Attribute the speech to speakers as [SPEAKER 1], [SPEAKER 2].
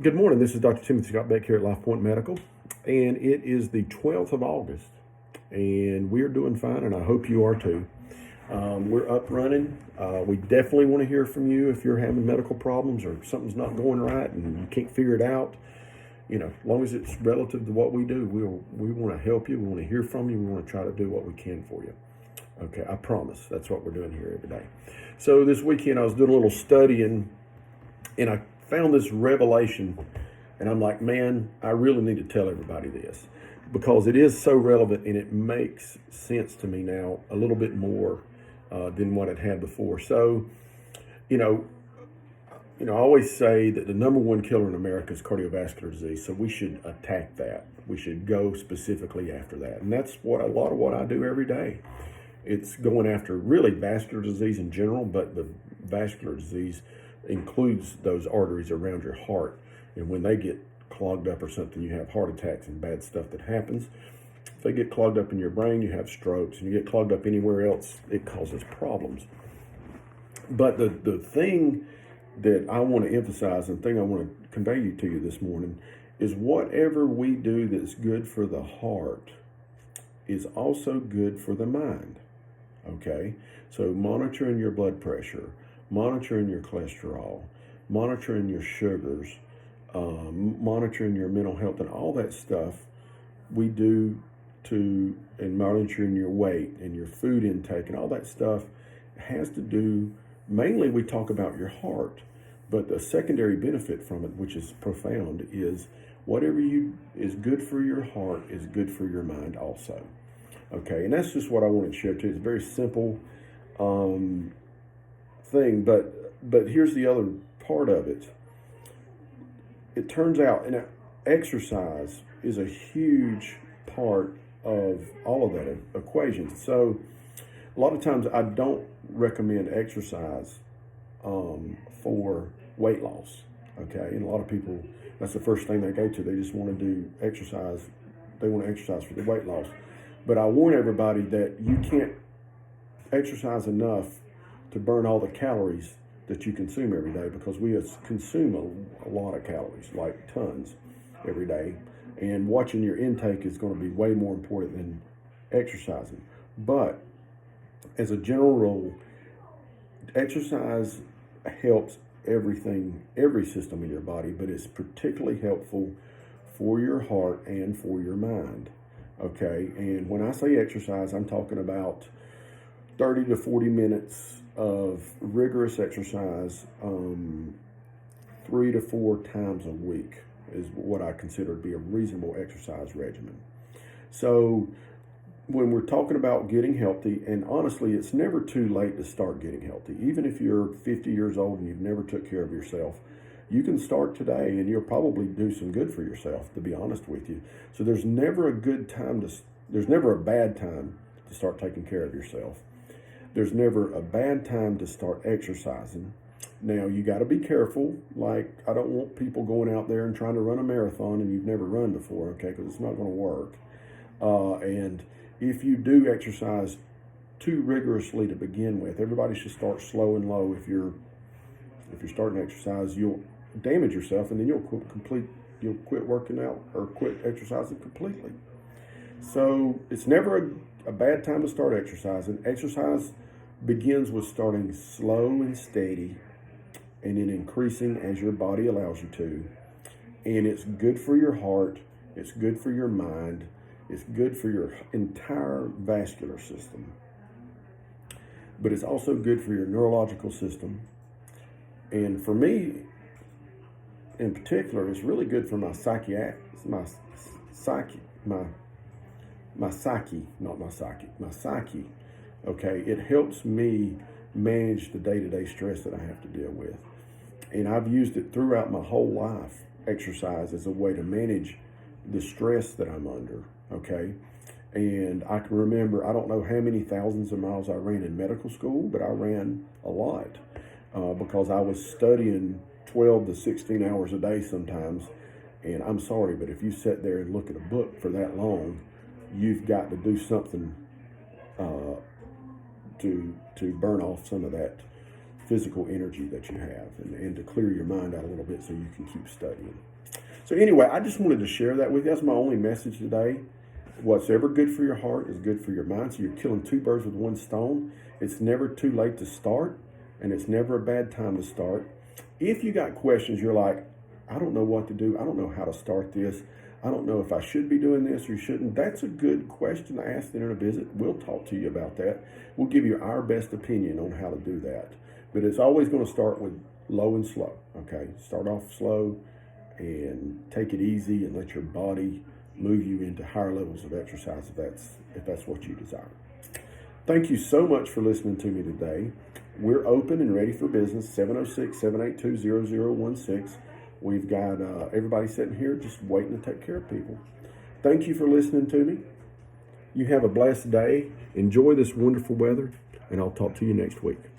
[SPEAKER 1] Good morning. This is Dr. Timothy Scott Beck here at Life Point Medical, and it is the 12th of August, and we're doing fine, and I hope you are too. We're up running. We definitely want to hear from you if you're having medical problems or something's not going right and you can't figure it out. You know, as long as it's relative to what we do, we want to help you. We want to hear from you. We want to try to do what we can for you. Okay, I promise. That's what we're doing here every day. So this weekend I was doing a little studying, and I found this revelation, and I'm like, man, I really need to tell everybody this because it is so relevant and it makes sense to me now a little bit more than what it had before. So, you know, I always say that the number one killer in America is cardiovascular disease. So we should attack that. We should go specifically after that, and that's what a lot of what I do every day. It's going after really vascular disease in general, but the vascular disease includes those arteries around your heart. And when they get clogged up or something, you have heart attacks and bad stuff that happens. If they get clogged up in your brain, you have strokes. And you get clogged up anywhere else, it causes problems. But the thing that I want to emphasize and thing I want to convey to you this morning is whatever we do that's good for the heart is also good for the mind. Okay? So monitoring your blood pressure, monitoring your cholesterol, monitoring your sugars, monitoring your mental health, and all that stuff we do and monitoring your weight and your food intake and all that stuff has to do, mainly we talk about your heart, but the secondary benefit from it, which is profound, is whatever is good for your heart is good for your mind also. Okay, and that's just what I want to share too. It's a very simple thing, but here's the other part of it. It turns out, and exercise is a huge part of all of that equation. So a lot of times I don't recommend exercise for weight loss. Okay, and a lot of people, that's the first thing they go to. They just want to do exercise. They want to exercise for the weight loss. But I warn everybody that you can't exercise enough to burn all the calories that you consume every day, because we consume a lot of calories, like tons every day. And watching your intake is going to be way more important than exercising. But as a general rule, exercise helps everything, every system in your body, but it's particularly helpful for your heart and for your mind. Okay, and when I say exercise, I'm talking about 30 to 40 minutes of rigorous exercise 3 to 4 times a week is what I consider to be a reasonable exercise regimen. So when we're talking about getting healthy, and honestly, it's never too late to start getting healthy. Even if you're 50 years old and you've never took care of yourself, you can start today and you'll probably do some good for yourself, to be honest with you. So there's never a bad time to start taking care of yourself. There's never a bad time to start exercising. Now, you got to be careful. Like, I don't want people going out there and trying to run a marathon and you've never run before, okay, because it's not going to work. And if you do exercise too rigorously to begin with, everybody should start slow and low. If you're starting to exercise, you'll damage yourself, and then you'll quit working out or quit exercising completely. So it's never a bad time to start exercising. Exercise begins with starting slow and steady, and then increasing as your body allows you to. And it's good for your heart. It's good for your mind. It's good for your entire vascular system. But it's also good for your neurological system. And for me, in particular, it's really good for my psyche, not my psyche. Okay, it helps me manage the day-to-day stress that I have to deal with. And I've used it throughout my whole life, exercise, as a way to manage the stress that I'm under, okay? And I can remember, I don't know how many thousands of miles I ran in medical school, but I ran a lot because I was studying 12 to 16 hours a day sometimes. And I'm sorry, but if you sit there and look at a book for that long, you've got to do something to burn off some of that physical energy that you have, and to clear your mind out a little bit so you can keep studying. So anyway, I just wanted to share that with you. That's my only message today. What's ever good for your heart is good for your mind. So you're killing two birds with one stone. It's never too late to start, and it's never a bad time to start. If you got questions, you're like, I don't know what to do. I don't know how to start this. I don't know if I should be doing this or shouldn't. That's a good question to ask in a visit. We'll talk to you about that. We'll give you our best opinion on how to do that. But it's always going to start with low and slow, okay? Start off slow and take it easy and let your body move you into higher levels of exercise if that's what you desire. Thank you so much for listening to me today. We're open and ready for business, 706-782-0016. We've got everybody sitting here just waiting to take care of people. Thank you for listening to me. You have a blessed day. Enjoy this wonderful weather, and I'll talk to you next week.